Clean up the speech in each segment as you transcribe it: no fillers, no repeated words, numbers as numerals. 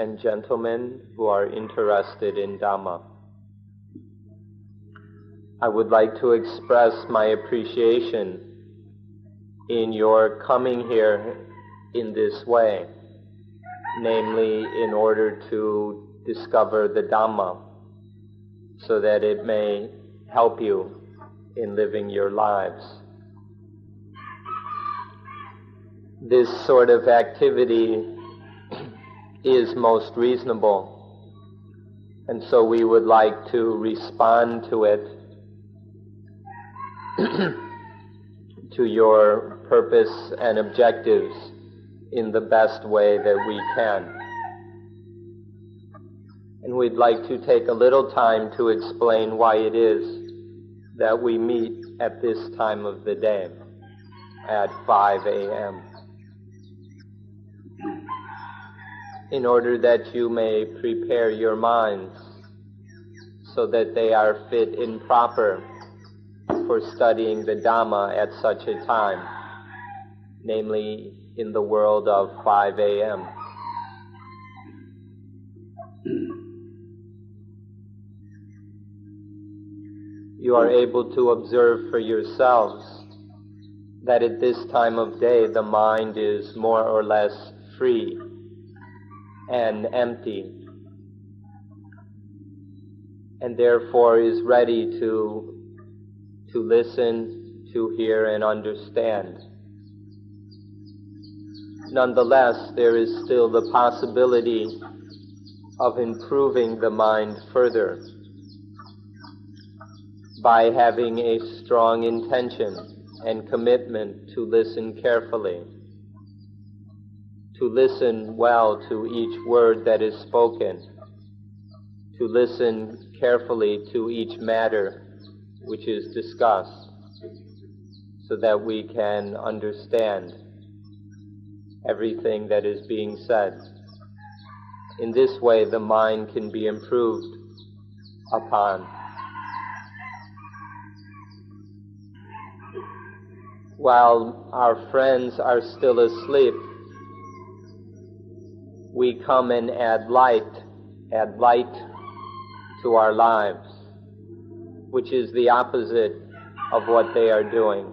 and gentlemen who are interested in Dhamma. I would like to express my appreciation in your coming here in this way, namely in order to discover the Dhamma, so that it may help you in living your lives. This sort of activity is most reasonable, and so we would like to respond to it, to your purpose and objectives in the best way that we can. And we'd like to take a little time to explain why it is that we meet at this time of the day, at 5 a.m., in order that you may prepare your minds so that they are fit and proper for studying the Dhamma at such a time, namely in the world of 5 a.m. You are able to observe for yourselves that at this time of day the mind is more or less free and empty, and therefore is ready to listen, to hear, and understand. Nonetheless, there is still the possibility of improving the mind further by having a strong intention and commitment to listen carefully, to listen well to each word that is spoken, to listen carefully to each matter which is discussed, so that we can understand everything that is being said. In this way, the mind can be improved upon. While our friends are still asleep, we come and add light to our lives, which is the opposite of what they are doing,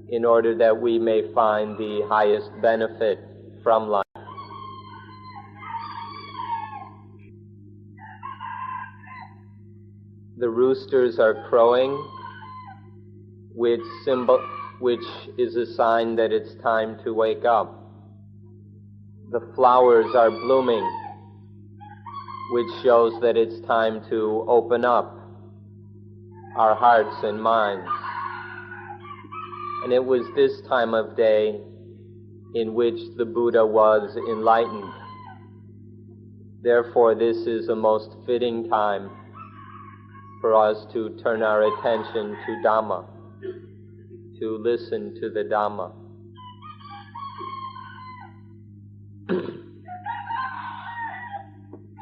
in order that we may find the highest benefit from life. The roosters are crowing, which is a sign that it's time to wake up. The flowers are blooming, which shows that it's time to open up our hearts and minds. And it was this time of day in which the Buddha was enlightened. Therefore, this is a most fitting time for us to turn our attention to Dhamma, to listen to the Dhamma.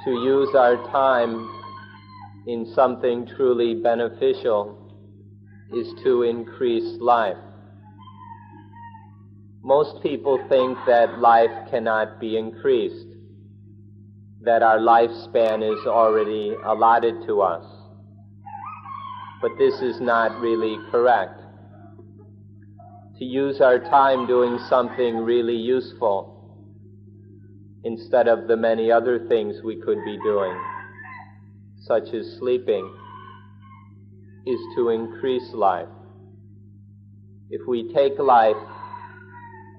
To use our time in something truly beneficial is to increase life. Most people think that life cannot be increased, that our lifespan is already allotted to us. But this is not really correct. To use our time doing something really useful instead of the many other things we could be doing, such as sleeping, is to increase life. If we take life,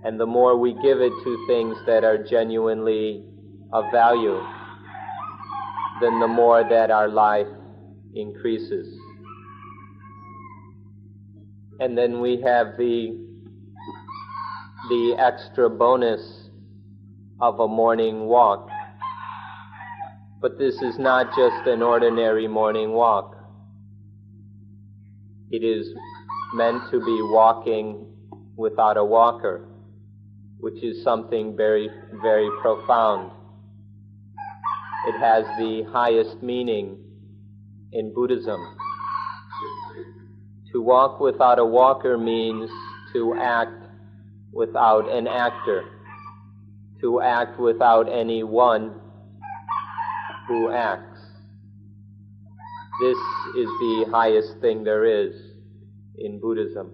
and the more we give it to things that are genuinely of value, then the more that our life increases. And then we have the extra bonus of a morning walk. But this is not just an ordinary morning walk. It is meant to be walking without a walker, which is something very, very profound. It has the highest meaning in Buddhism. To walk without a walker means to act without an actor. to act without any one who acts. This is the highest thing there is in Buddhism.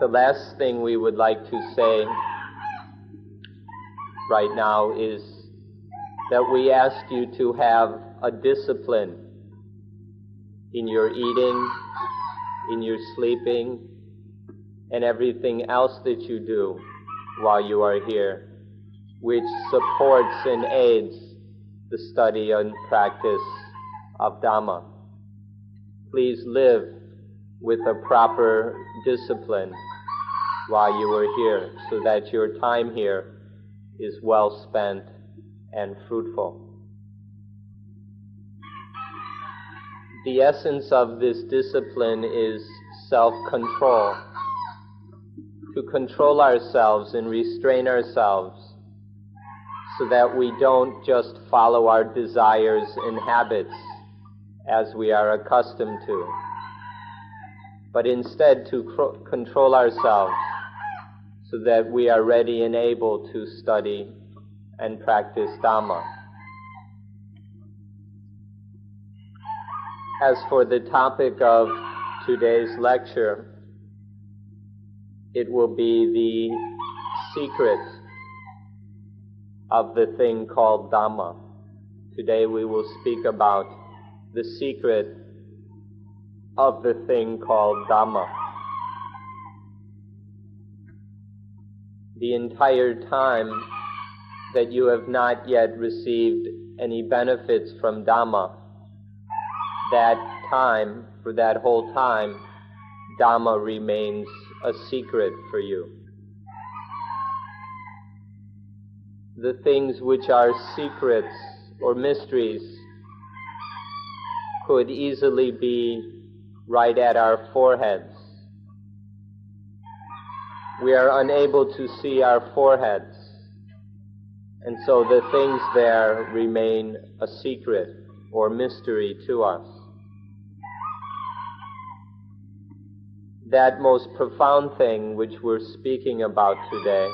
The last thing we would like to say right now is that we ask you to have a discipline in your eating, in your sleeping, and everything else that you do while you are here, which supports and aids the study and practice of Dhamma. Please live with a proper discipline while you are here, so that your time here is well spent and fruitful. The essence of this discipline is self-control. To control ourselves and restrain ourselves so that we don't just follow our desires and habits as we are accustomed to, but instead to control ourselves so that we are ready and able to study and practice Dhamma. As for the topic of today's lecture, it will be the secret of the thing called Dhamma. Today we will speak about the secret of the thing called Dhamma. The entire time that you have not yet received any benefits from Dhamma, that time, for that whole time, Dhamma remains a secret for you. The things which are secrets or mysteries could easily be right at our foreheads. We are unable to see our foreheads, and so the things there remain a secret or mystery to us. That most profound thing which we're speaking about today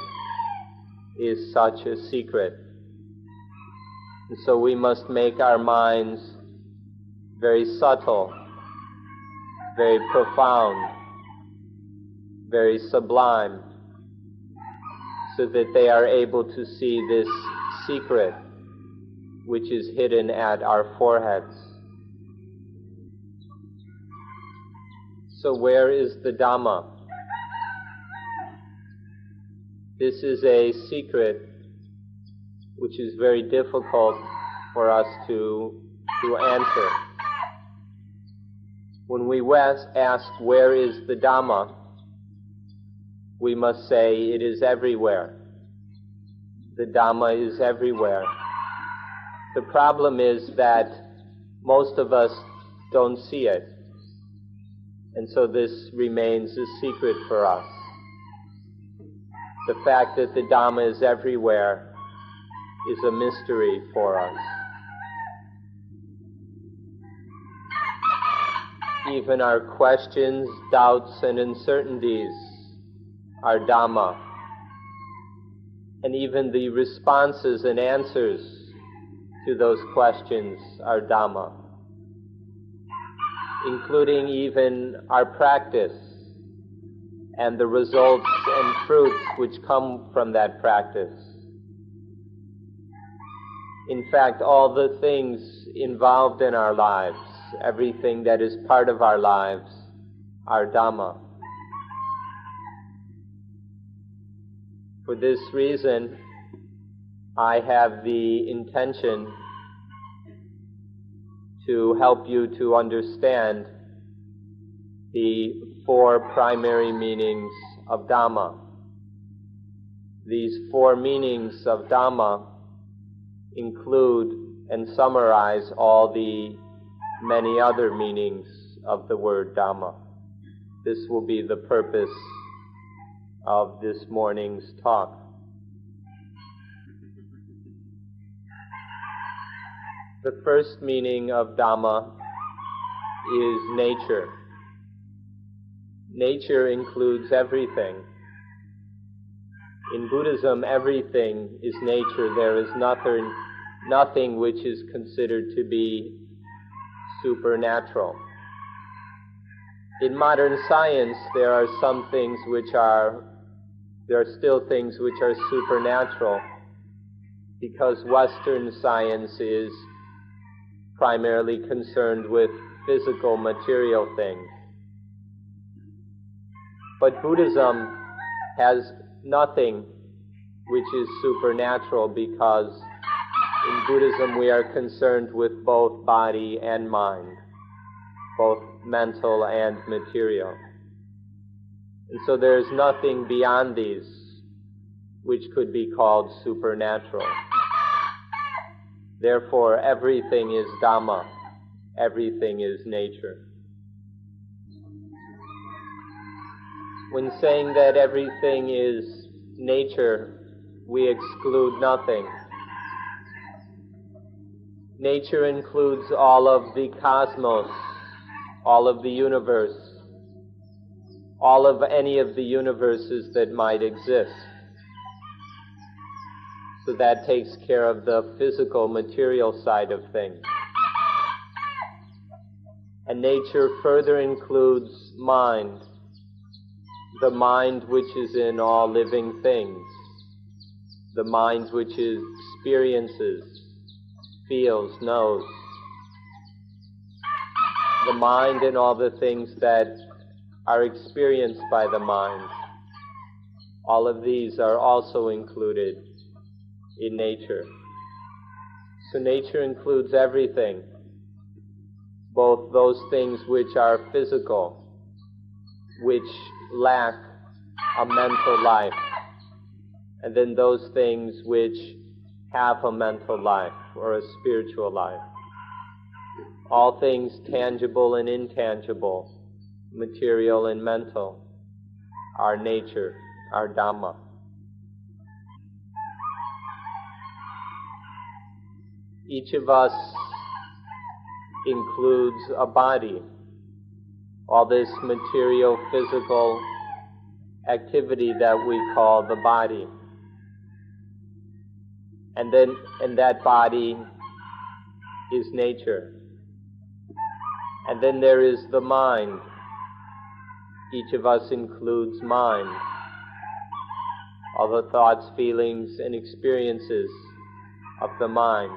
is such a secret. And so we must make our minds very subtle, very profound, very sublime, so that they are able to see this secret which is hidden at our foreheads. So where is the Dhamma? This is a secret which is very difficult for us to answer. When we ask where is the Dhamma, we must say it is everywhere. The Dhamma is everywhere. The problem is that most of us don't see it. And so this remains a secret for us. The fact that the Dhamma is everywhere is a mystery for us. Even our questions, doubts, and uncertainties are Dhamma. And even the responses and answers to those questions are Dhamma, including even our practice and the results and fruits which come from that practice. In fact, all the things involved in our lives, everything that is part of our lives, are Dhamma. For this reason, I have the intention to help you to understand the four primary meanings of Dhamma. These four meanings of Dhamma include and summarize all the many other meanings of the word Dhamma. This will be the purpose of this morning's talk. The first meaning of Dhamma is nature. Nature includes everything. In Buddhism, everything is nature. There is nothing which is considered to be supernatural. In modern science, there are still things which are supernatural, because Western science is primarily concerned with physical, material things. But Buddhism has nothing which is supernatural, because in Buddhism we are concerned with both body and mind, both mental and material. And so there is nothing beyond these which could be called supernatural. Therefore, everything is Dhamma, everything is nature. When saying that everything is nature, we exclude nothing. Nature includes all of the cosmos, all of the universe, all of any of the universes that might exist. So that takes care of the physical, material side of things. And nature further includes mind, the mind which is in all living things, the mind which experiences, feels, knows, the mind and all the things that are experienced by the mind. All of these are also included in nature. So nature includes everything, both those things which are physical, which lack a mental life, and then those things which have a mental life or a spiritual life. All things tangible and intangible, material and mental, are nature, are Dhamma. Each of us includes a body, all this material, physical activity that we call the body. And that body is nature. And then there is the mind. Each of us includes mind, all the thoughts, feelings, and experiences of the mind.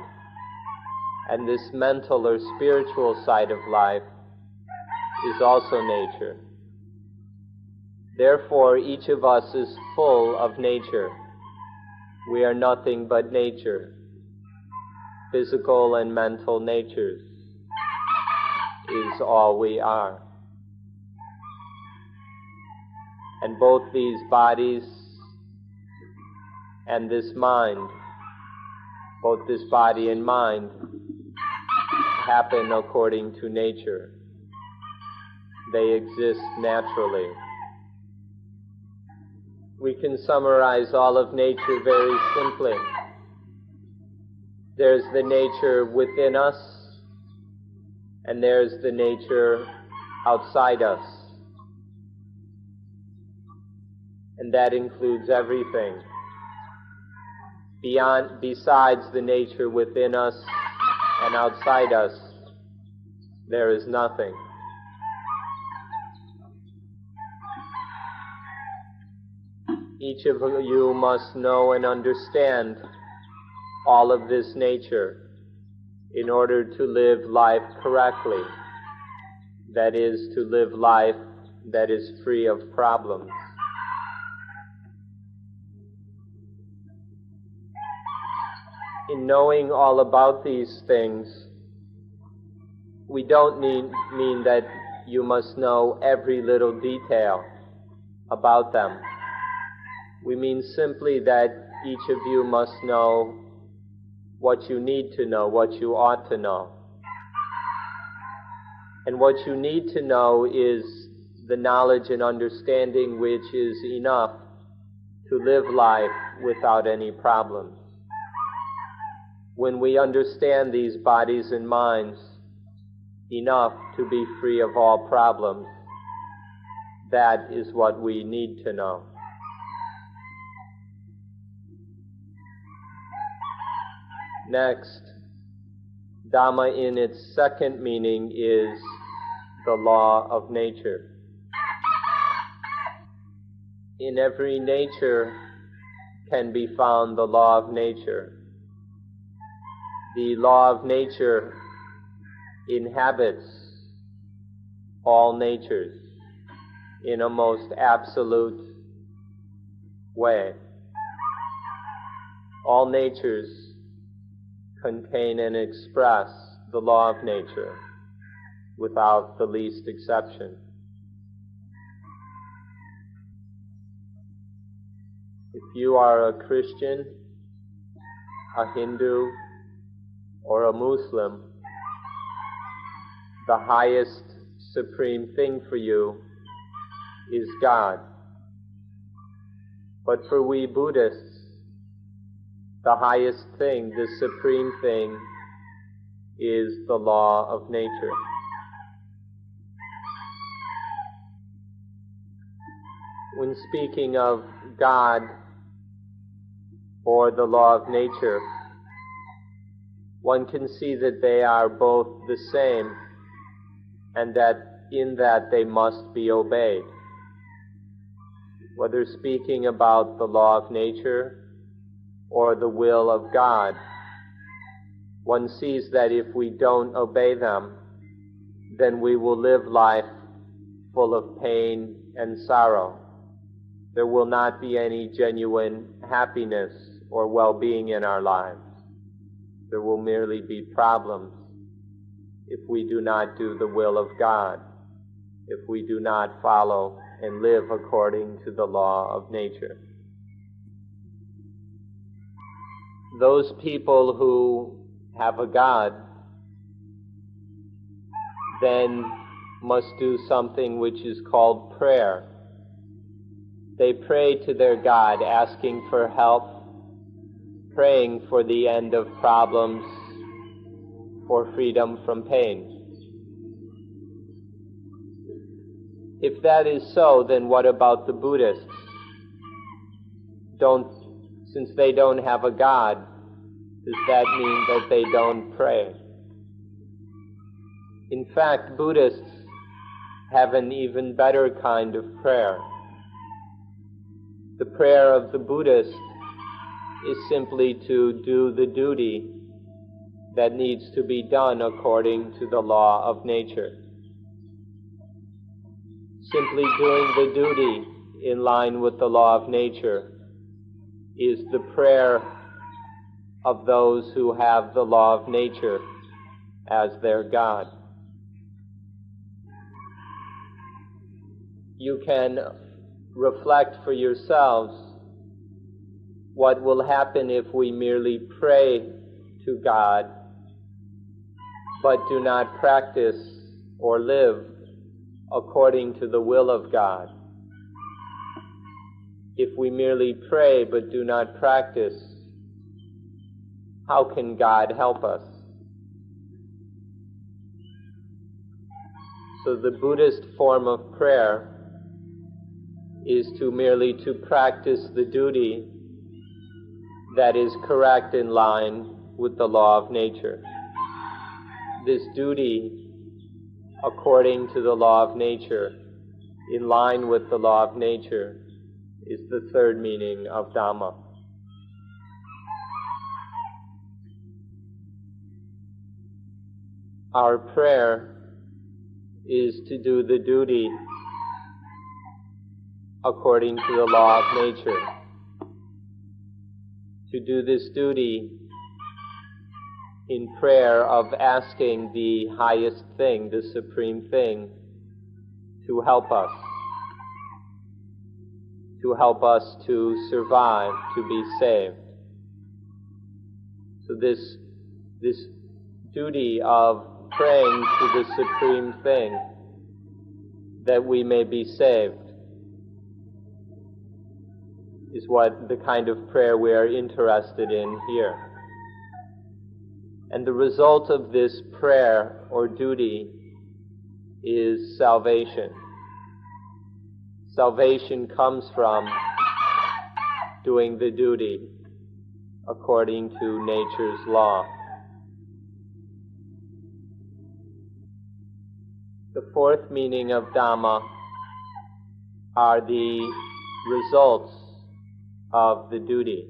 And this mental or spiritual side of life is also nature. Therefore, each of us is full of nature. We are nothing but nature. Physical and mental natures is all we are. And both these bodies and this mind, both this body and mind, happen according to nature. They exist naturally. We can summarize all of nature very simply. There's the nature within us, and there's the nature outside us. And that includes everything. Besides the nature within us and outside us, there is nothing. Each of you must know and understand all of this nature in order to live life correctly. That is, to live life that is free of problems. In knowing all about these things, we don't mean that you must know every little detail about them. We mean simply that each of you must know what you need to know, what you ought to know. And what you need to know is the knowledge and understanding which is enough to live life without any problems. When we understand these bodies and minds enough to be free of all problems, that is what we need to know. Next, Dhamma in its second meaning is the law of nature. In every nature can be found the law of nature. The law of nature inhabits all natures in a most absolute way. All natures contain and express the law of nature without the least exception. If you are a Christian, a Hindu, or a Muslim, the highest supreme thing for you is God. But for we Buddhists, the highest thing, the supreme thing, is the law of nature. When speaking of God or the law of nature, one can see that they are both the same, and that in that they must be obeyed. Whether speaking about the law of nature or the will of God, one sees that if we don't obey them, then we will live life full of pain and sorrow. There will not be any genuine happiness or well-being in our lives. There will merely be problems if we do not do the will of God, if we do not follow and live according to the law of nature. Those people who have a God then must do something which is called prayer. They pray to their God, asking for help, praying for the end of problems, for freedom from pain. If that is so, then what about the Buddhists? Since they don't have a God, does that mean that they don't pray? In fact, Buddhists have an even better kind of prayer. The prayer of the Buddhist is simply to do the duty that needs to be done according to the law of nature. Simply doing the duty in line with the law of nature is the prayer of those who have the law of nature as their God. You can reflect for yourselves what will happen if we merely pray to God but do not practice or live according to the will of God. If we merely pray but do not practice, how can God help us? So the Buddhist form of prayer is merely to practice the duty that is correct in line with the law of nature. This duty, according to the law of nature, in line with the law of nature, is the third meaning of Dhamma. Our prayer is to do the duty according to the law of nature. To do this duty in prayer of asking the highest thing, the supreme thing, to help us to survive, to be saved. So this duty of praying to the supreme thing that we may be saved is what the kind of prayer we are interested in here. And the result of this prayer or duty is salvation. Salvation comes from doing the duty according to nature's law. The fourth meaning of Dhamma are the results of the duty.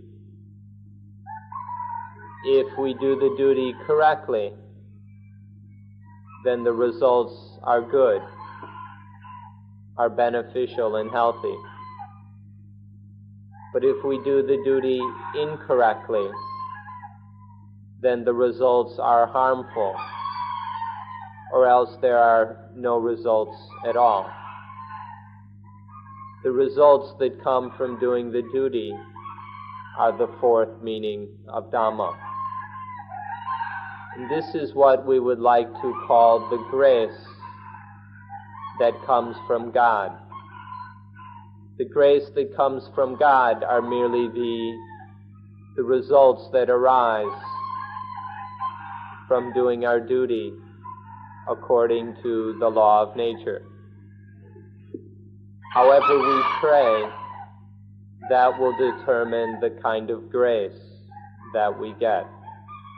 If we do the duty correctly, then the results are good, are beneficial and healthy. But if we do the duty incorrectly, then the results are harmful, or else there are no results at all. The results that come from doing the duty are the fourth meaning of Dhamma. And this is what we would like to call the grace that comes from God. The grace that comes from God are merely the results that arise from doing our duty according to the law of nature. However we pray, that will determine the kind of grace that we get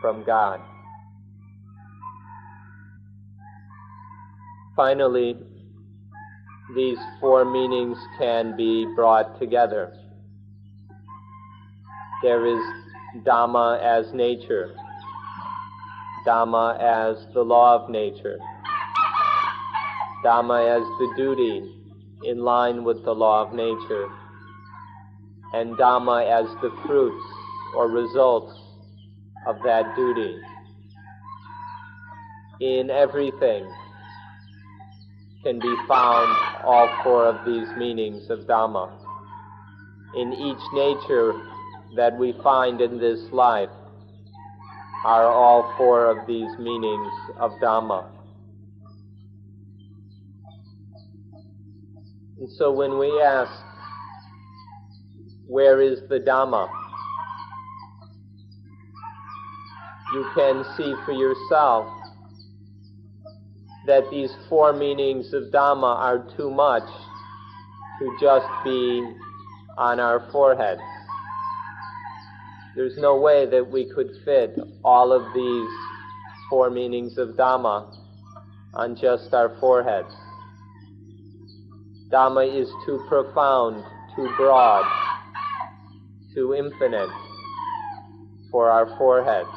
from God. Finally, these four meanings can be brought together. There is Dhamma as nature, Dhamma as the law of nature, Dhamma as the duty in line with the law of nature, and Dhamma as the fruits or results of that duty. In everything can be found all four of these meanings of Dhamma. In each nature that we find in this life are all four of these meanings of Dhamma. And so when we ask, where is the Dhamma? You can see for yourself that these four meanings of Dhamma are too much to just be on our foreheads. There's no way that we could fit all of these four meanings of Dhamma on just our foreheads. Dhamma is too profound, too broad, too infinite for our foreheads.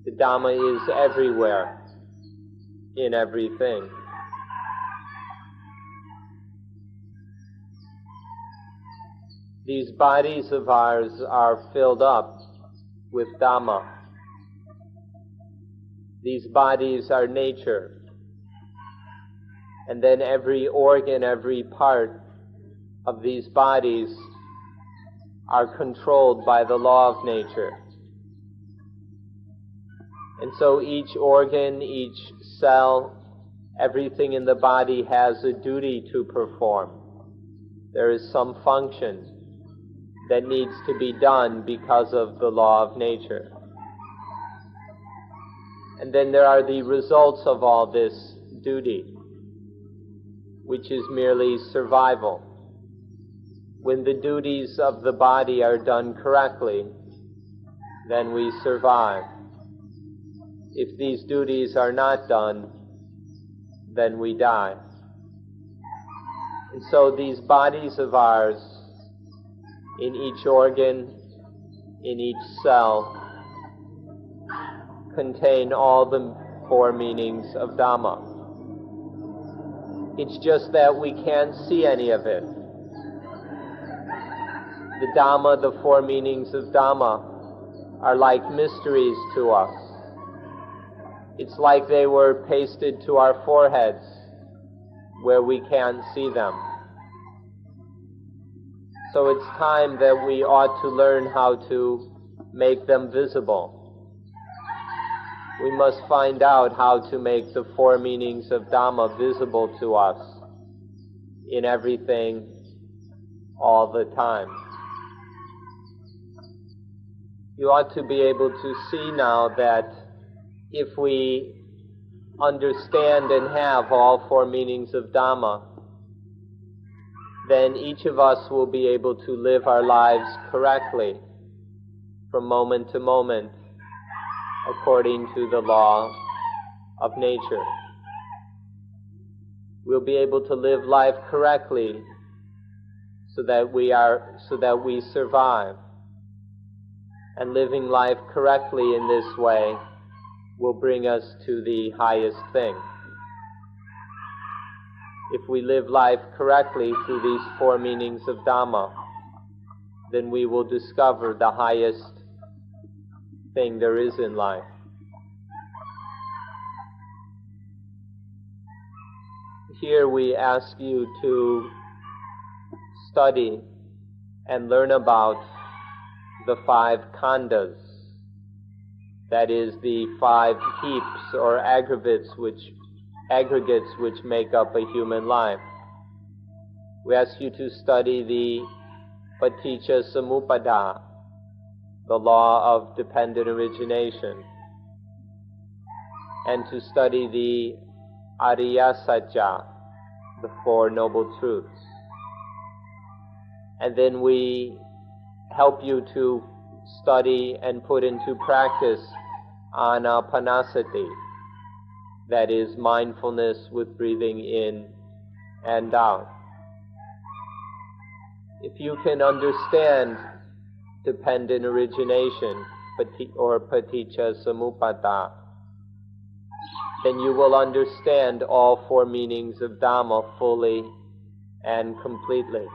The Dhamma is everywhere, in everything. These bodies of ours are filled up with Dhamma. These bodies are nature. And then every organ, every part of these bodies are controlled by the law of nature. And so each organ, each cell, everything in the body has a duty to perform. There is some function that needs to be done because of the law of nature. And then there are the results of all this duty, which is merely survival. When the duties of the body are done correctly, then we survive. If these duties are not done, then we die. And so these bodies of ours, in each organ, in each cell, contain all the four meanings of Dhamma. It's just that we can't see any of it. The Dhamma, the four meanings of Dhamma, are like mysteries to us. It's like they were pasted to our foreheads where we can't see them. So it's time that we ought to learn how to make them visible. We must find out how to make the four meanings of Dhamma visible to us in everything, all the time. You ought to be able to see now that if we understand and have all four meanings of Dhamma, then each of us will be able to live our lives correctly from moment to moment according to the law of nature. We'll be able to live life correctly so that we survive. And living life correctly in this way will bring us to the highest thing. If we live life correctly through these four meanings of Dhamma, then we will discover the highest thing there is in life. Here we ask you to study and learn about the five khandhas, that is, the five heaps or aggregates which make up a human life. We ask you to study the Paticca Samuppada, the law of dependent origination, and to study the Ariya Satya, the Four Noble Truths. And then we help you to study and put into practice Anapanasati, that is, mindfulness with breathing in and out. If you can understand dependent origination, or Paticca Samuppada, then you will understand all four meanings of Dhamma fully and completely.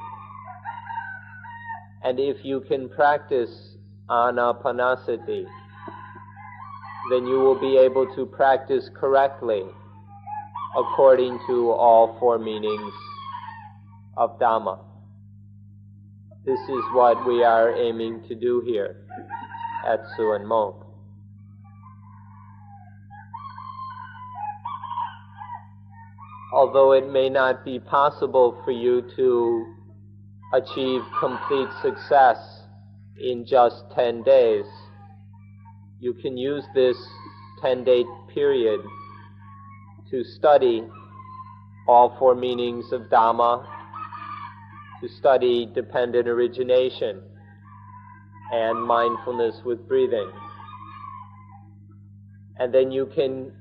And if you can practice Anapanasati, then you will be able to practice correctly according to all four meanings of Dhamma. This is what we are aiming to do here at Suan Mokkh. Although it may not be possible for you to achieve complete success in just 10 days, you can use this 10-day period to study all four meanings of Dhamma, to study dependent origination and mindfulness with breathing. And then you can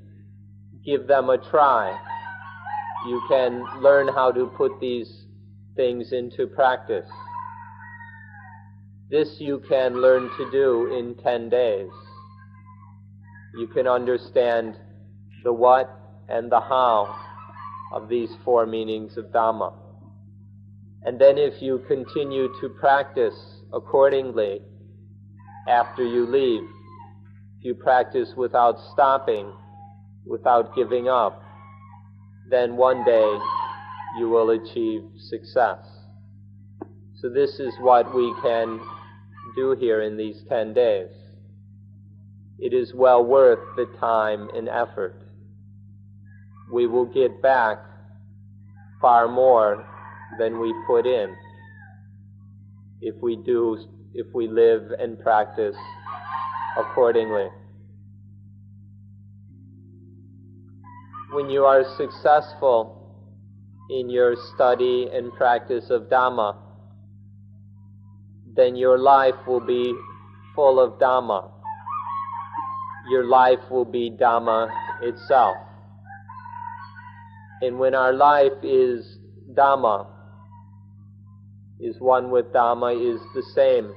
give them a try. You can learn how to put these things into practice. This you can learn to do in 10 days. You can understand the what and the how of these four meanings of Dhamma. And then if you continue to practice accordingly after you leave, if you practice without stopping, without giving up, then one day you will achieve success. So this is what we can do here in these 10 days. It is well worth the time and effort. We will get back far more than we put in if we live and practice accordingly. When you are successful in your study and practice of Dhamma, then your life will be full of Dhamma. Your life will be Dhamma itself. And when our life is Dhamma, is one with Dhamma, is the same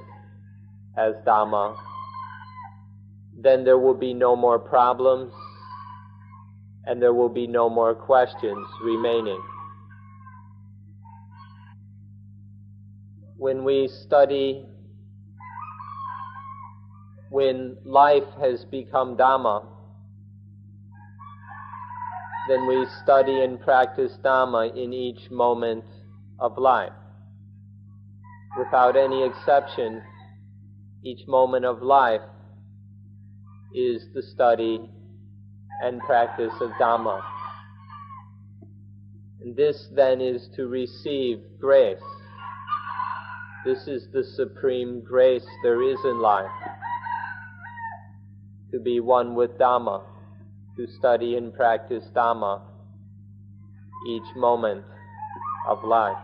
as Dhamma, then there will be no more problems and there will be no more questions remaining. When we study, when life has become Dhamma, then we study and practice Dhamma in each moment of life. Without any exception, each moment of life is the study and practice of Dhamma. And this then is to receive grace. This is the supreme grace there is in life. To be one with Dhamma, to study and practice Dhamma each moment of life.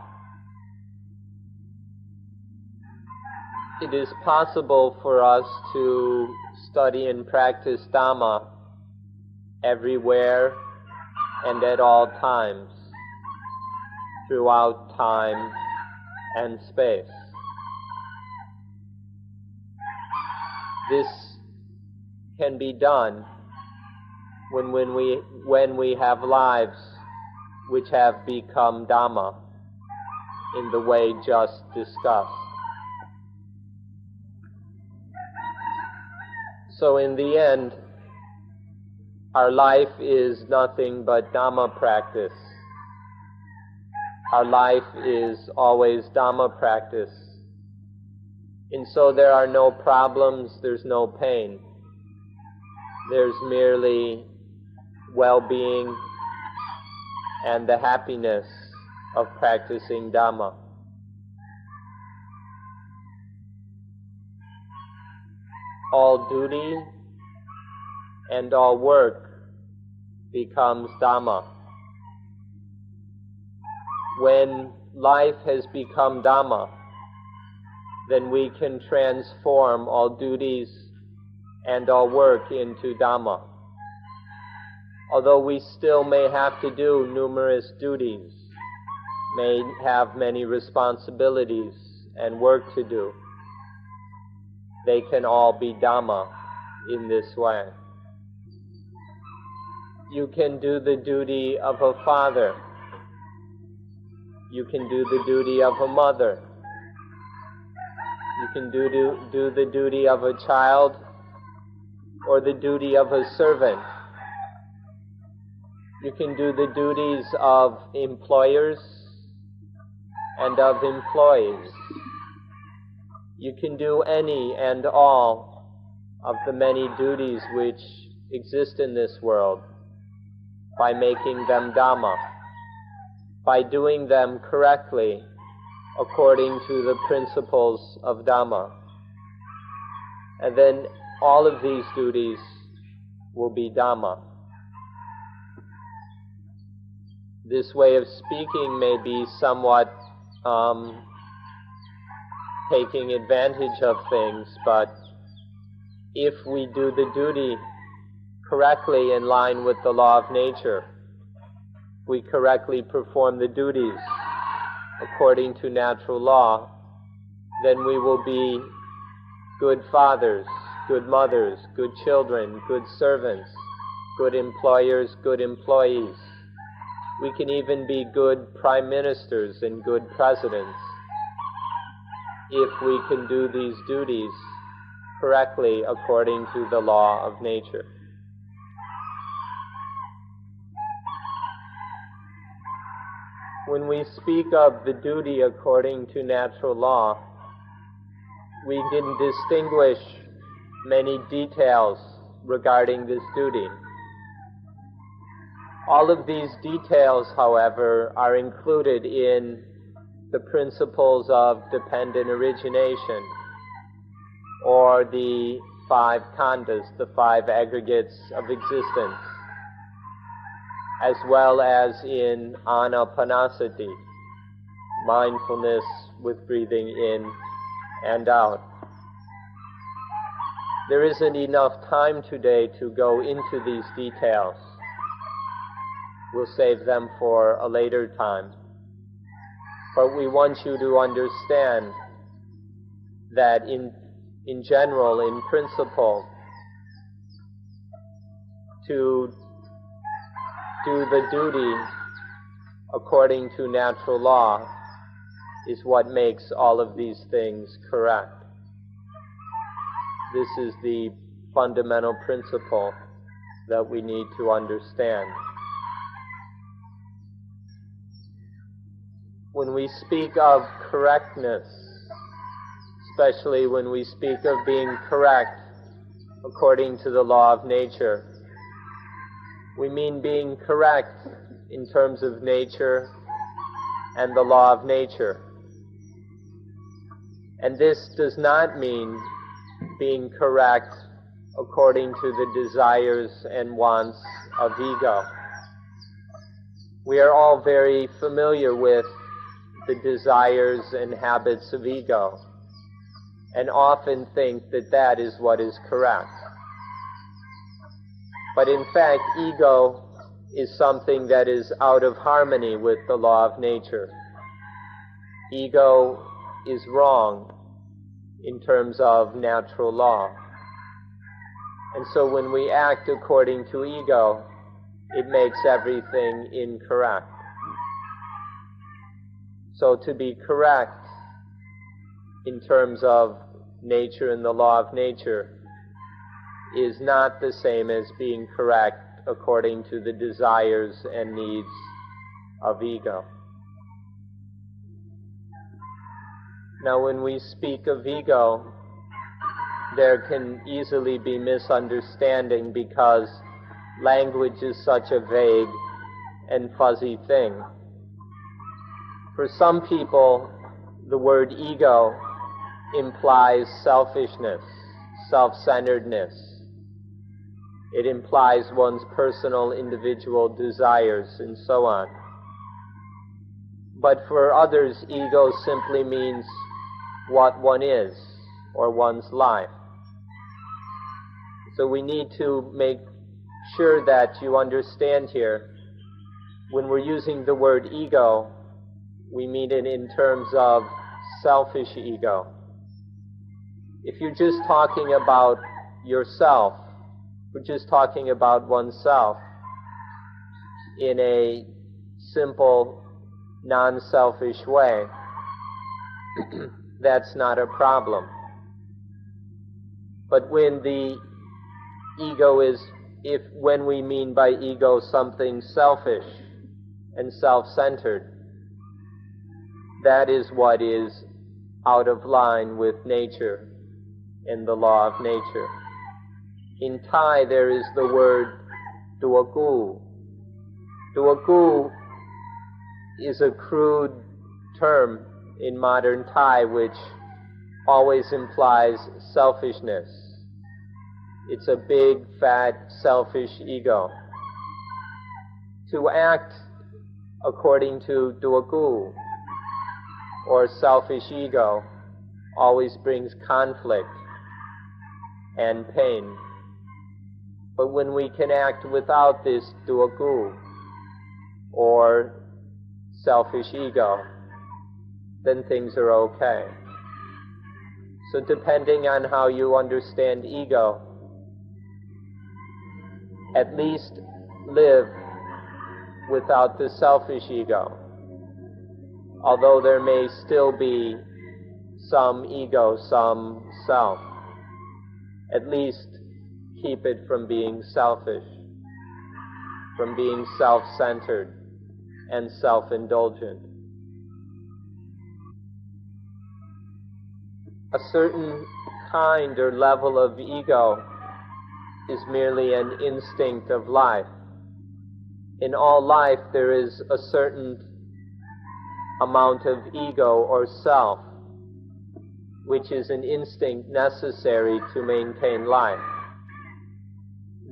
it is possible for us to study and practice Dhamma everywhere and at all times, throughout time and space. This can be done when we have lives which have become Dhamma in the way just discussed. So in the end, our life is nothing but Dhamma practice. Our life is always Dhamma practice. And so there are no problems, there's no pain. There's merely well-being and the happiness of practicing Dhamma. All duty and all work becomes Dhamma. When life has become Dhamma, then we can transform all duties and all work into Dhamma. Although we still may have to do numerous duties, may have many responsibilities and work to do, they can all be Dhamma in this way. You can do the duty of a father. You can do the duty of a mother. You can do the duty of a child or the duty of a servant. You can do the duties of employers and of employees. You can do any and all of the many duties which exist in this world by making them Dhamma, by doing them correctly according to the principles of Dhamma. And then all of these duties will be Dhamma. This way of speaking may be somewhat taking advantage of things, but if we do the duty correctly in line with the law of nature, we correctly perform the duties according to natural law, then we will be good fathers, good mothers, good children, good servants, good employers, good employees. We can even be good prime ministers and good presidents if we can do these duties correctly according to the law of nature. When we speak of the duty according to natural law, we didn't distinguish many details regarding this duty. All of these details, however, are included in the principles of dependent origination, or the 5 khandhas, the 5 aggregates of existence, as well as in anapanasati, mindfulness with breathing in and out. There isn't enough time today to go into these details. We'll save them for a later time. But we want you to understand that in general, in principle, to do the duty according to natural law is what makes all of these things correct. This is the fundamental principle that we need to understand. When we speak of correctness, especially when we speak of being correct according to the law of nature, we mean being correct in terms of nature and the law of nature. And this does not mean being correct according to the desires and wants of ego. We are all very familiar with the desires and habits of ego. and often think that that is what is correct. But in fact, ego is something that is out of harmony with the law of nature. Ego is wrong in terms of natural law. And so when we act according to ego, it makes everything incorrect. So to be correct in terms of nature and the law of nature is not the same as being correct according to the desires and needs of ego. Now, when we speak of ego, there can easily be misunderstanding because language is such a vague and fuzzy thing. For some people, the word ego implies selfishness, self-centeredness. It implies one's personal, individual desires and so on. But for others, ego simply means what one is, or one's life. So we need to make sure that you understand here, when we're using the word ego, we mean it in terms of selfish ego. If you're just talking about yourself, we're just talking about oneself in a simple, non-selfish way, that's not a problem. But when the ego is, when we mean by ego something selfish and self-centered, that is what is out of line with nature and the law of nature. In Thai there is the word duagu. Duagu is a crude term in modern Thai which always implies selfishness. It's a big, fat, selfish ego. To act according to duagu or selfish ego always brings conflict and pain. But when we can act without this duagu or selfish ego, then things are okay. So depending on how you understand ego, at least live without the selfish ego. Although there may still be some ego, some self, at least keep it from being selfish, from being self-centered and self-indulgent. A certain kind or level of ego is merely an instinct of life. In all life there is a certain amount of ego or self, which is an instinct necessary to maintain life.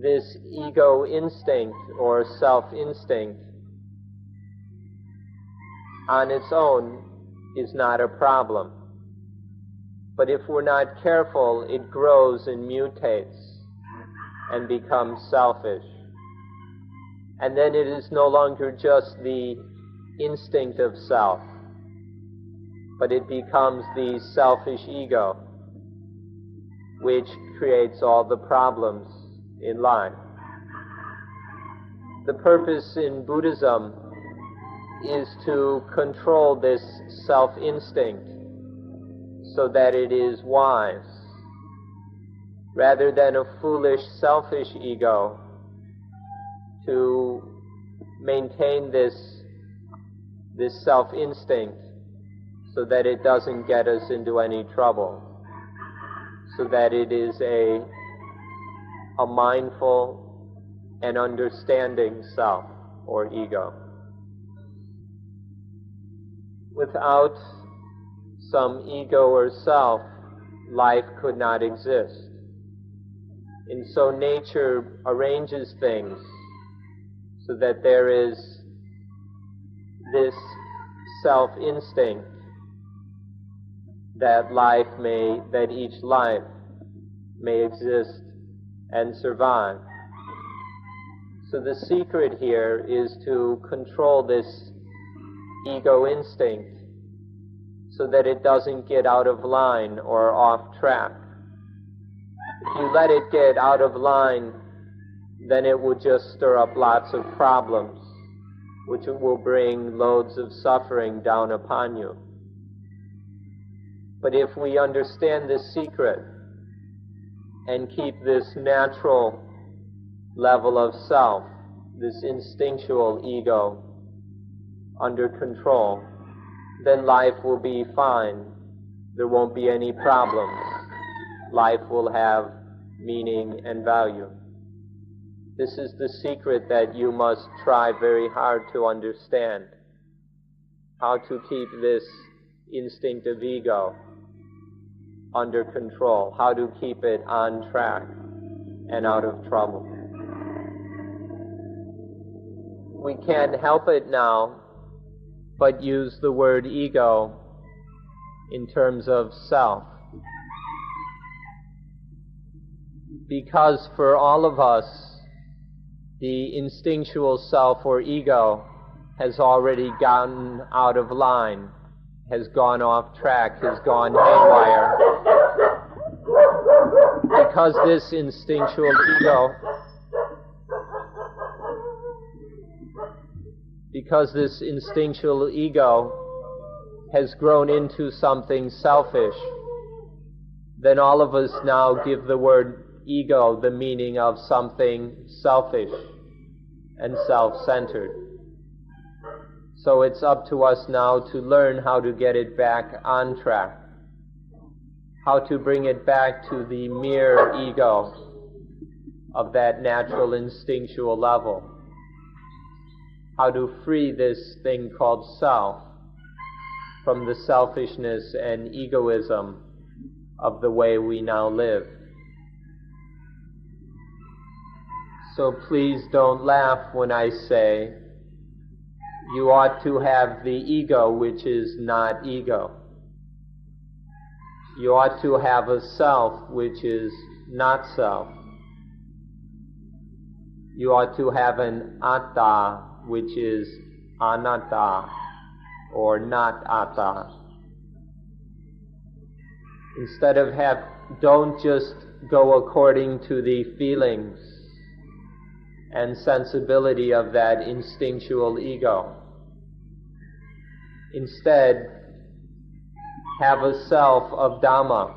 This ego instinct or self-instinct on its own is not a problem. But if we're not careful, it grows and mutates and becomes selfish. And then it is no longer just the instinct of self, but it becomes the selfish ego, which creates all the problems in life. The purpose in Buddhism is to control this self-instinct so that it is wise, rather than a foolish, selfish ego, to maintain this self-instinct so that it doesn't get us into any trouble, so that it is a mindful and understanding self or ego. Without some ego or self, life could not exist. And so nature arranges things so that there is this self-instinct that each life may exist and survive. So the secret here is to control this ego instinct so that it doesn't get out of line or off track. If you let it get out of line, then it will just stir up lots of problems, which will bring loads of suffering down upon you. But if we understand this secret and keep this natural level of self, this instinctual ego, under control, then life will be fine. There won't be any problems. Life will have meaning and value. This is the secret that you must try very hard to understand. How to keep this instinct of ego under control. How to keep it on track and out of trouble. We can't help it now but use the word ego in terms of self. Because for all of us, the instinctual self or ego has already gotten out of line, has gone off track, has gone haywire. Because this instinctual ego has grown into something selfish, then all of us now give the word ego the meaning of something selfish and self-centered. So it's up to us now to learn how to get it back on track, how to bring it back to the mere ego of that natural instinctual level, how to free this thing called self from the selfishness and egoism of the way we now live. So please don't laugh when I say you ought to have the ego which is not ego. You ought to have a self which is not self. You ought to have an atta which is anatta or not atta. Instead of don't just go according to the feelings and sensibility of that instinctual ego. Instead, have a self of Dhamma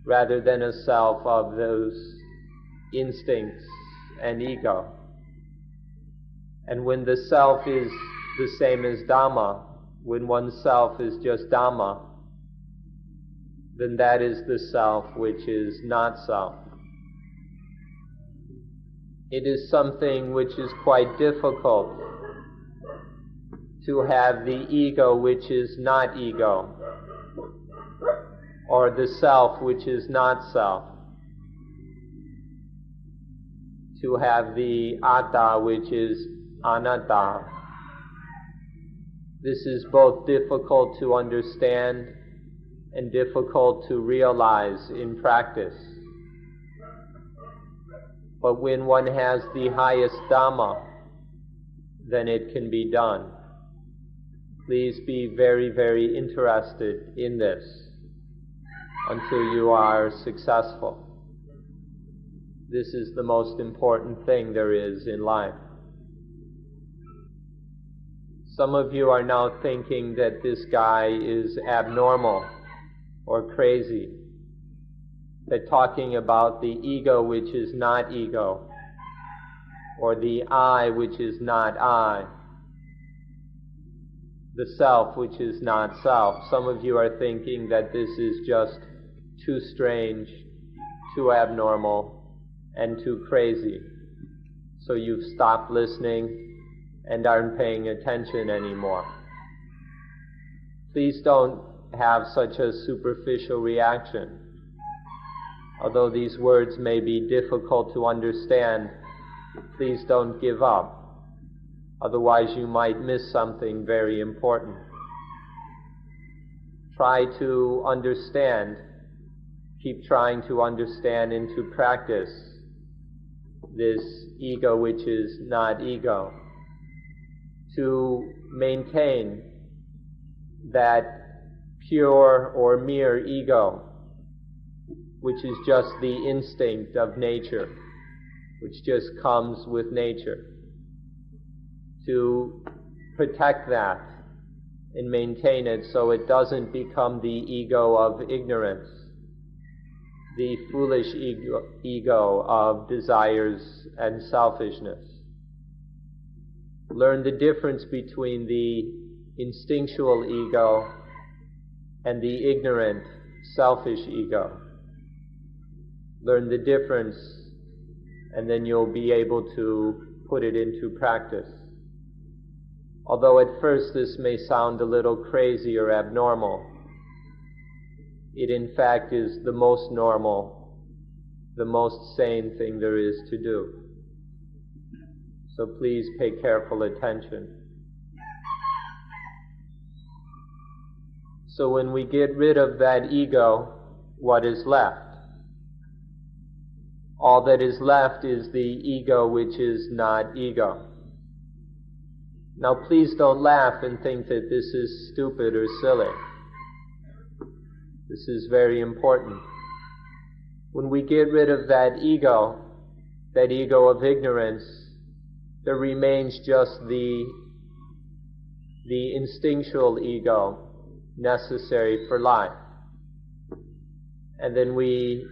rather than a self of those instincts and ego. And when the self is the same as Dhamma, when oneself is just Dhamma, then that is the self which is not self. It is something which is quite difficult to have the ego which is not ego, or the self which is not self, to have the atta which is anatta. This is both difficult to understand and difficult to realize in practice. But when one has the highest Dhamma, then it can be done. Please be very, very interested in this until you are successful. This is the most important thing there is in life. Some of you are now thinking that this guy is abnormal or crazy. They're talking about the ego which is not ego, or the I which is not I, the self which is not self. Some of you are thinking that this is just too strange, too abnormal, and too crazy. So you've stopped listening and aren't paying attention anymore. Please don't have such a superficial reaction. Although these words may be difficult to understand, please don't give up. Otherwise you might miss something very important. try to understand, keep trying to understand and to practice this ego which is not ego, to maintain that pure or mere ego, which is just the instinct of nature, which just comes with nature, to protect that and maintain it so it doesn't become the ego of ignorance, the foolish ego of desires and selfishness. Learn the difference between the instinctual ego and the ignorant, selfish ego. Learn the difference, and then you'll be able to put it into practice. Although at first this may sound a little crazy or abnormal, it in fact is the most normal, the most sane thing there is to do. So please pay careful attention. So when we get rid of that ego, what is left? All that is left is the ego which is not ego. Now please don't laugh and think that this is stupid or silly. This is very important. When we get rid of that ego of ignorance, there remains just the instinctual ego necessary for life. And then we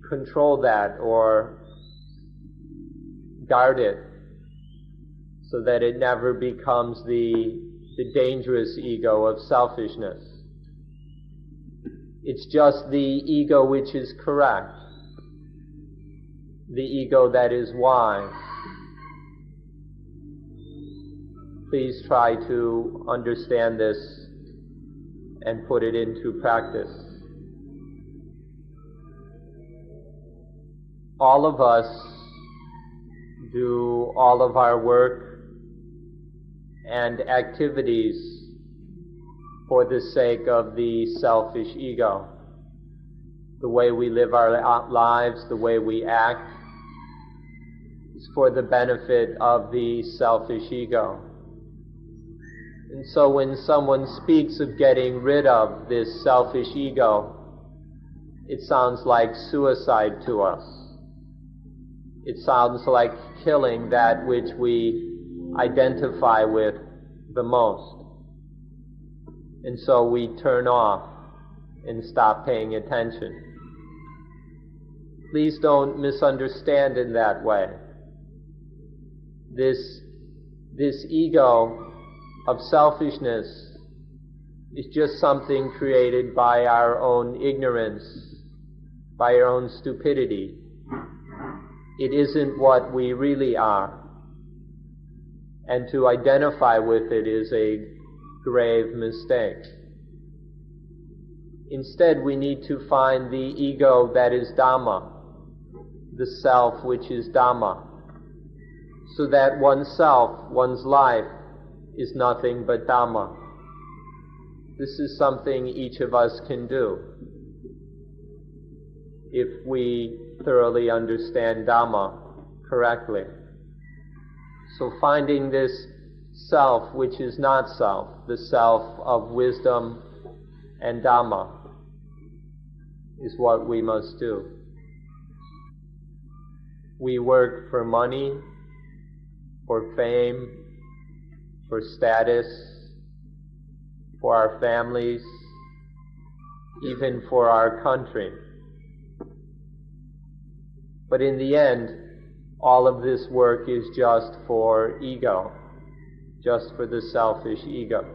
control that or guard it so that it never becomes the dangerous ego of selfishness. It's just the ego which is correct, the ego that is wise. Please try to understand this and put it into practice. All of us do all of our work and activities for the sake of the selfish ego. The way we live our lives, the way we act, is for the benefit of the selfish ego. And so when someone speaks of getting rid of this selfish ego, it sounds like suicide to us. It sounds like killing that which we identify with the most. And so we turn off and stop paying attention. Please don't misunderstand in that way. This ego of selfishness is just something created by our own ignorance, by our own stupidity. It isn't what we really are. And to identify with it is a grave mistake. Instead, we need to find the ego that is Dhamma, the self which is Dhamma, so that oneself, one's life, is nothing but Dhamma. This is something each of us can do if we thoroughly understand Dhamma correctly. So finding this self which is not self, the self of wisdom and Dhamma, is what we must do. We work for money, for fame, for status, for our families, even for our country. But in the end, all of this work is just for ego, just for the selfish ego.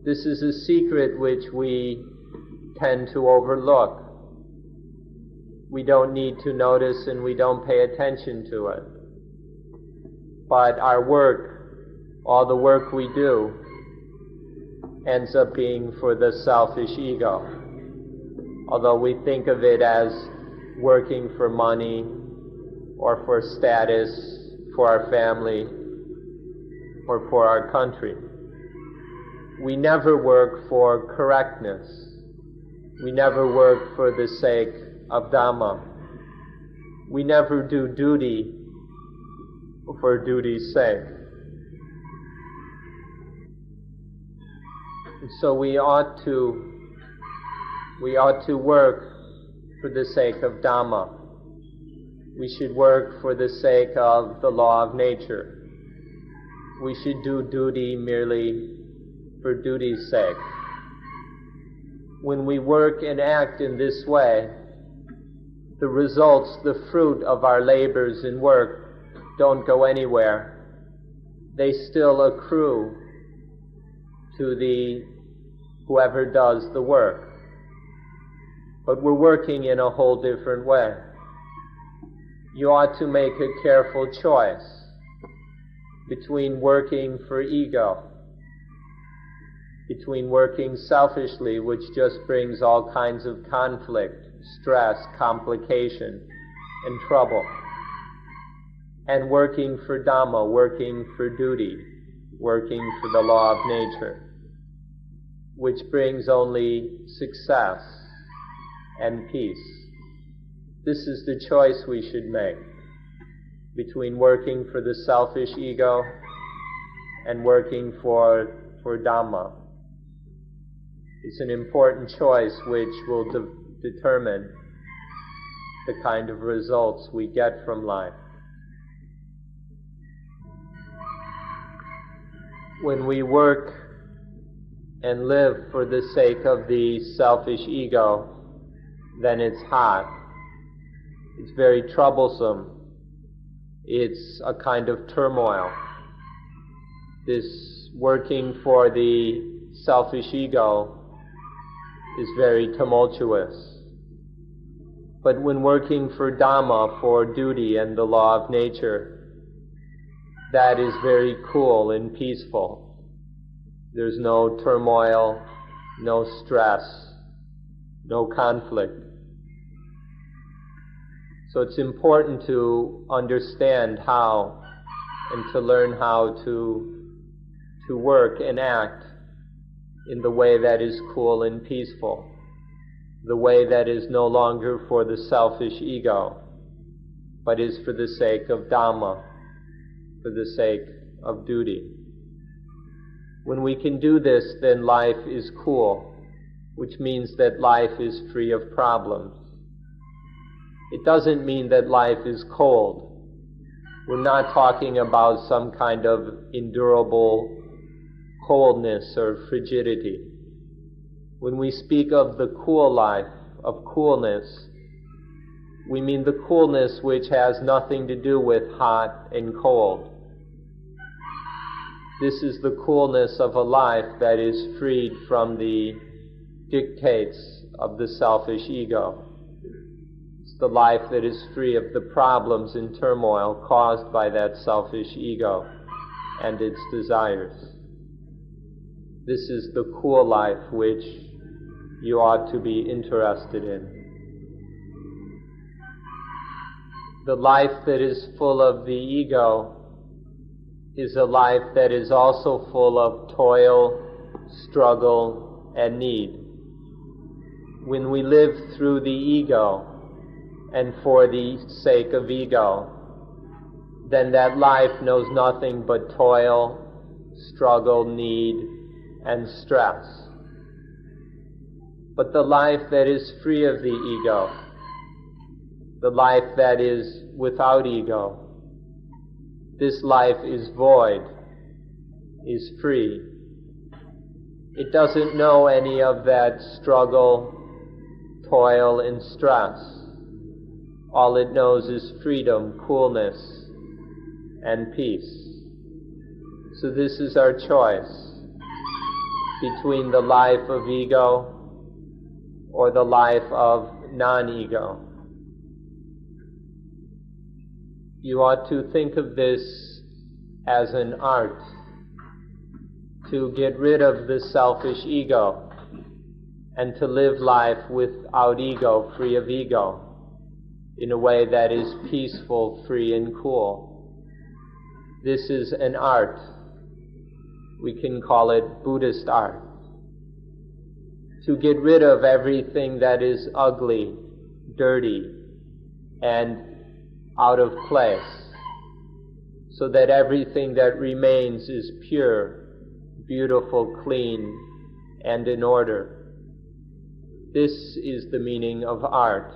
This is a secret which we tend to overlook. We don't need to notice and we don't pay attention to it. But our work, all the work we do, ends up being for the selfish ego. Although we think of it as working for money or for status, for our family, or for our country. we never work for correctness. We never work for the sake of Dhamma. We never do duty for duty's sake. And so we ought to work for the sake of Dhamma. We should work for the sake of the law of nature. We should do duty merely for duty's sake. When we work and act in this way, the results, the fruit of our labors and work don't go anywhere. They still accrue to whoever does the work. But we're working in a whole different way. You ought to make a careful choice between working for ego, between working selfishly, which just brings all kinds of conflict, stress, complication, and trouble, and working for Dhamma, working for duty, working for the law of nature, which brings only success and peace. This is the choice we should make between working for the selfish ego and working for Dhamma. It's an important choice which will determine the kind of results we get from life. When we work and live for the sake of the selfish ego, then it's hot. It's very troublesome. It's a kind of turmoil. This working for the selfish ego is very tumultuous. But when working for Dhamma, for duty and the law of nature, that is very cool and peaceful. There's no turmoil, no stress, no conflict. So it's important to understand how and to learn how to work and act in the way that is cool and peaceful, the way that is no longer for the selfish ego, but is for the sake of Dhamma, for the sake of duty. When we can do this, then life is cool, which means that life is free of problems. It doesn't mean that life is cold. We're not talking about some kind of endurable coldness or frigidity. When we speak of the cool life, of coolness, we mean the coolness which has nothing to do with hot and cold. This is the coolness of a life that is freed from the dictates of the selfish ego. It's the life that is free of the problems and turmoil caused by that selfish ego and its desires. This is the cool life which you ought to be interested in. The life that is full of the ego is a life that is also full of toil, struggle, and need. When we live through the ego and for the sake of ego, then that life knows nothing but toil, struggle, need, and stress. But the life that is free of the ego, the life that is without ego, this life is void, is free. It doesn't know any of that struggle, toil, and stress. All it knows is freedom, coolness, and peace. So this is our choice between the life of ego or the life of non-ego. You ought to think of this as an art, to get rid of the selfish ego and to live life without ego, free of ego, in a way that is peaceful, free, and cool. This is an art We can call it Buddhist art. To get rid of everything that is ugly, dirty, and out of place, so that everything that remains is pure, beautiful, clean, and in order. This is the meaning of art.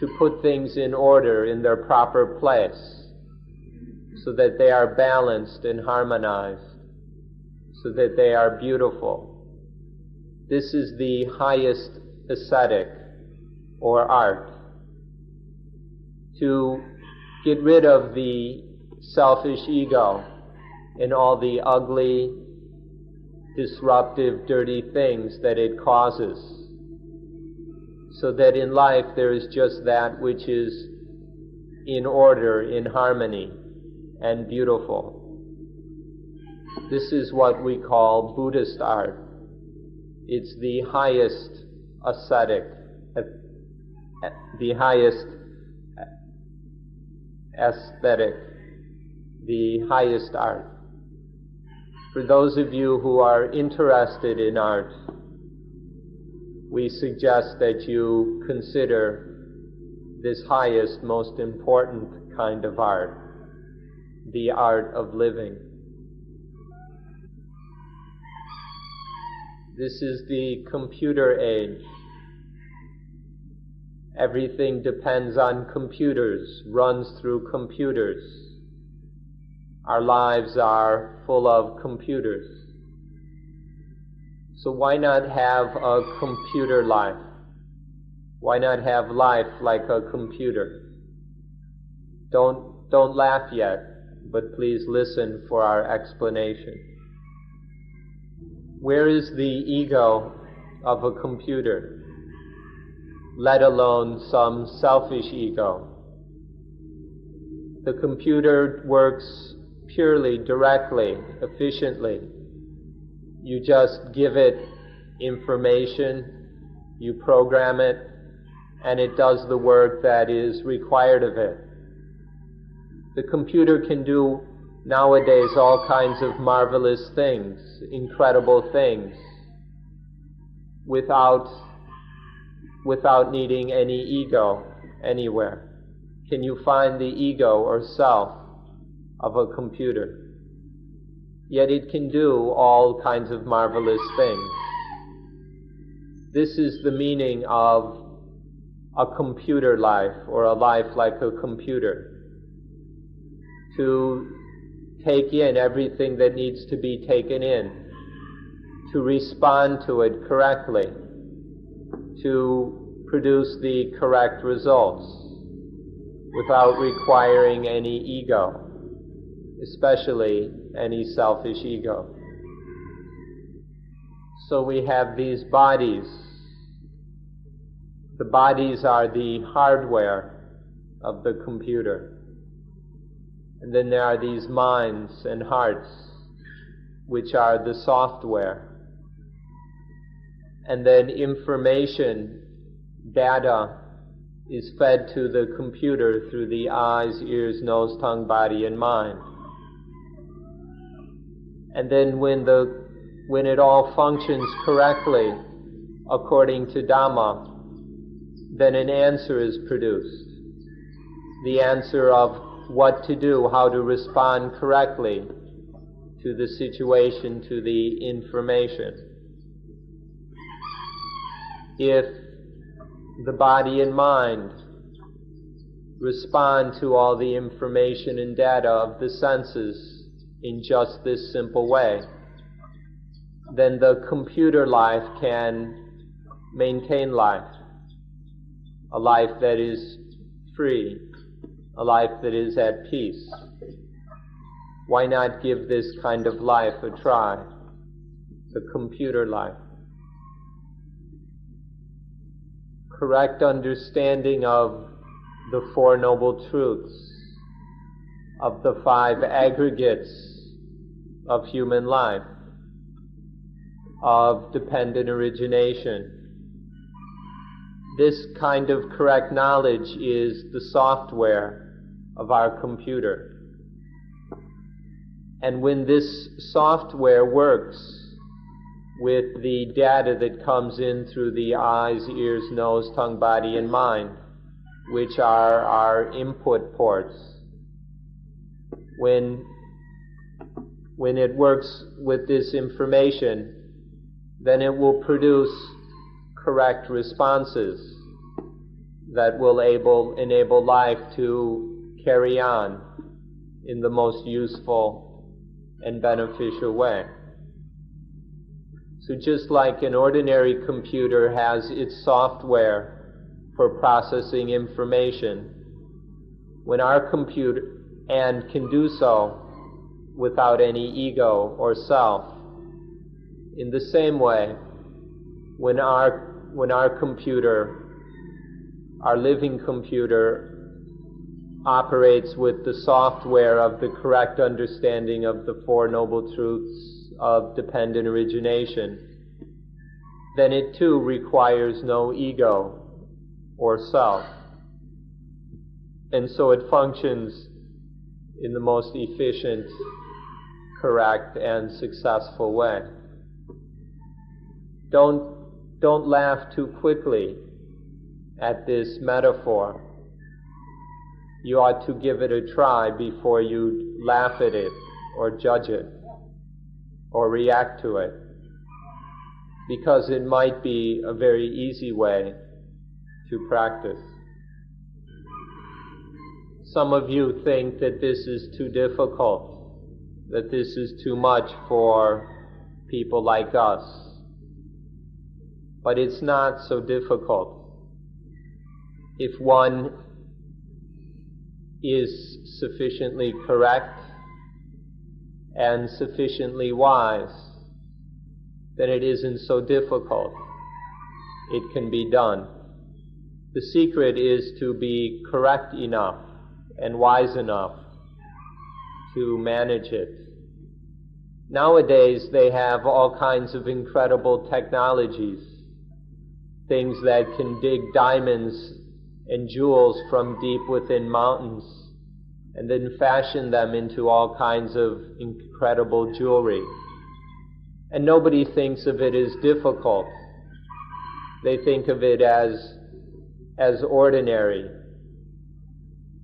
To put things in order in their proper place, so that they are balanced and harmonized, so that they are beautiful. This is the highest aesthetic or art. To get rid of the selfish ego and all the ugly, disruptive, dirty things that it causes, so that in life there is just that which is in order, in harmony, and beautiful. This is what we call Buddhist art. It's the highest aesthetic, the highest aesthetic, the highest art. For those of you who are interested in art, we suggest that you consider this highest, most important kind of art, the art of living. This is the computer age. Everything depends on computers, runs through computers. Our lives are full of computers. So why not have a computer life? Why not have life like a computer? Don't laugh yet, but please listen for our explanation. Where is the ego of a computer, let alone some selfish ego? The computer works purely, directly, efficiently. You just give it information, you program it, and it does the work that is required of it. The computer can do nowadays all kinds of marvelous things, incredible things, without needing any ego anywhere. Can you find the ego or self of a computer? Yet it can do all kinds of marvelous things. This is the meaning of a computer life, or a life like a computer. To take in everything that needs to be taken in, to respond to it correctly, to produce the correct results without requiring any ego, especially any selfish ego. So we have these bodies. The bodies are the hardware of the computer. And then there are these minds and hearts, which are the software. And then information, data, is fed to the computer through the eyes, ears, nose, tongue, body, and mind. And then when it all functions correctly, according to Dhamma, then an answer is produced. The answer of what to do, how to respond correctly to the situation, to the information. If the body and mind respond to all the information and data of the senses in just this simple way, then the computer life can maintain life, a life that is free, a life that is at peace. Why not give this kind of life a try, the computer life? Correct understanding of the Four Noble Truths, of the five aggregates of human life, of dependent origination. This kind of correct knowledge is the software of our computer. And when this software works with the data that comes in through the eyes, ears, nose, tongue, body, and mind, which are our input ports, when it works with this information, then it will produce correct responses that will enable life to carry on in the most useful and beneficial way. So just like an ordinary computer has its software for processing information, when our computer, and can do so without any ego or self, in the same way, when our computer, our living computer, operates with the software of the correct understanding of the Four Noble Truths of dependent origination, then it too requires no ego or self. And so it functions in the most efficient, correct, and successful way. Don't laugh too quickly at this metaphor. You ought to give it a try before you laugh at it or judge it or react to it, because it might be a very easy way to practice. Some of you think that this is too difficult, that this is too much for people like us. But it's not so difficult. If one is sufficiently correct and sufficiently wise, then it isn't so difficult. It can be done. The secret is to be correct enough and wise enough to manage it. Nowadays they have all kinds of incredible technologies, things that can dig diamonds and jewels from deep within mountains and then fashion them into all kinds of incredible jewelry. And nobody thinks of it as difficult. They think of it as ordinary.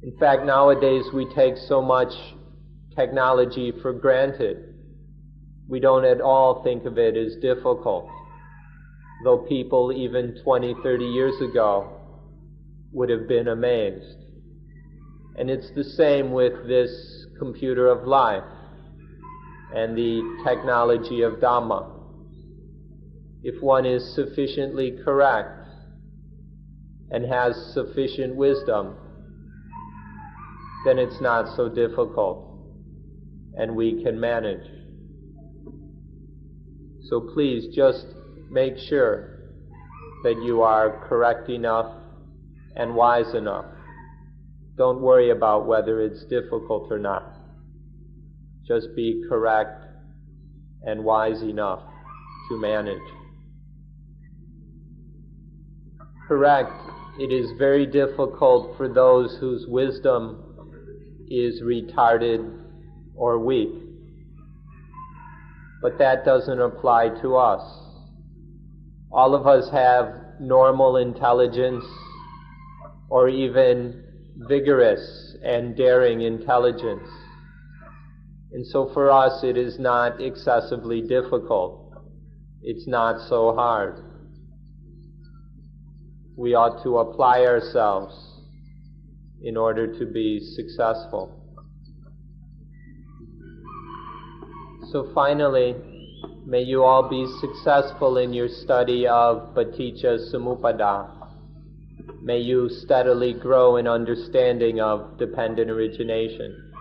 In fact, nowadays we take so much technology for granted. We don't at all think of it as difficult, though people even 20, 30 years ago would have been amazed. And it's the same with this computer of life and the technology of Dhamma. If one is sufficiently correct and has sufficient wisdom, then it's not so difficult and we can manage. So please just make sure that you are correct enough and wise enough. Don't worry about whether it's difficult or not. Just be correct and wise enough to manage. Correct, it is very difficult for those whose wisdom is retarded or weak. But that doesn't apply to us. All of us have normal intelligence or even vigorous and daring intelligence. And so for us it is not excessively difficult. It's not so hard. We ought to apply ourselves in order to be successful. So finally, may you all be successful in your study of Paticca Samuppada. May you steadily grow in understanding of dependent origination.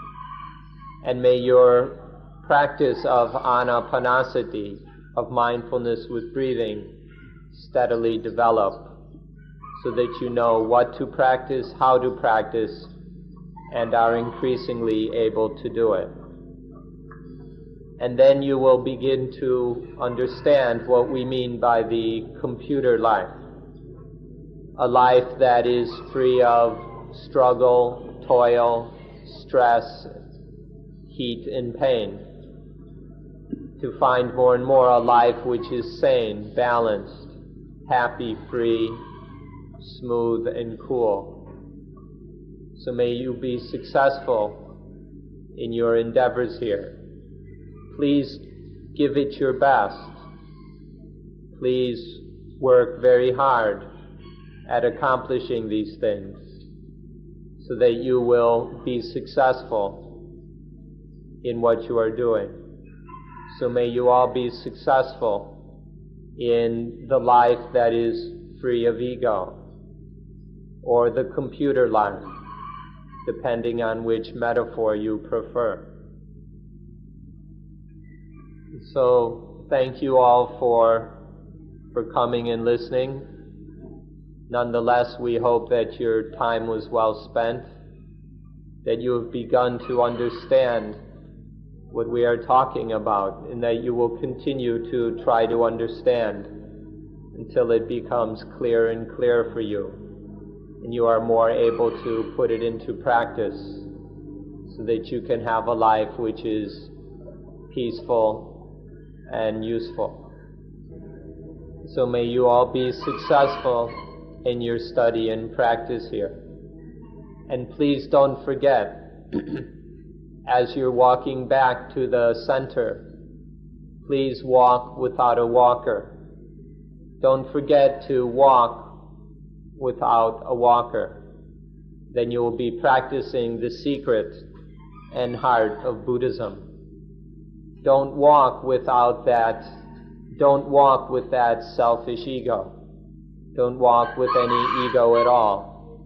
And may your practice of anapanasati, of mindfulness with breathing, steadily develop, so that you know what to practice, how to practice, and are increasingly able to do it. And then you will begin to understand what we mean by the computer life. A life that is free of struggle, toil, stress, heat and pain, to find more and more a life which is sane, balanced, happy, free, smooth, and cool. So may you be successful in your endeavors here. Please give it your best. Please work very hard at accomplishing these things so that you will be successful in what you are doing. So may you all be successful in the life that is free of ego, or the computer life, depending on which metaphor you prefer. So thank you all for coming and listening. Nonetheless, we hope that your time was well spent, that you have begun to understand what we are talking about, and that you will continue to try to understand until it becomes clearer and clearer for you, and you are more able to put it into practice so that you can have a life which is peaceful and useful. So may you all be successful in your study and practice here. And please don't forget, as you're walking back to the center, please walk without a walker. Don't forget to walk without a walker. Then you will be practicing the secret and heart of Buddhism. Don't walk with that selfish ego. Don't walk with any ego at all.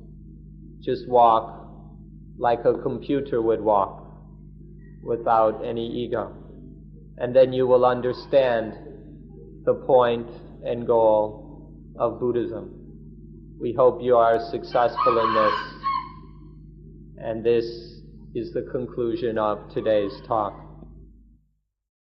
Just walk like a computer would walk, without any ego. And then you will understand the point and goal of Buddhism. We hope you are successful in this. And this is the conclusion of today's talk.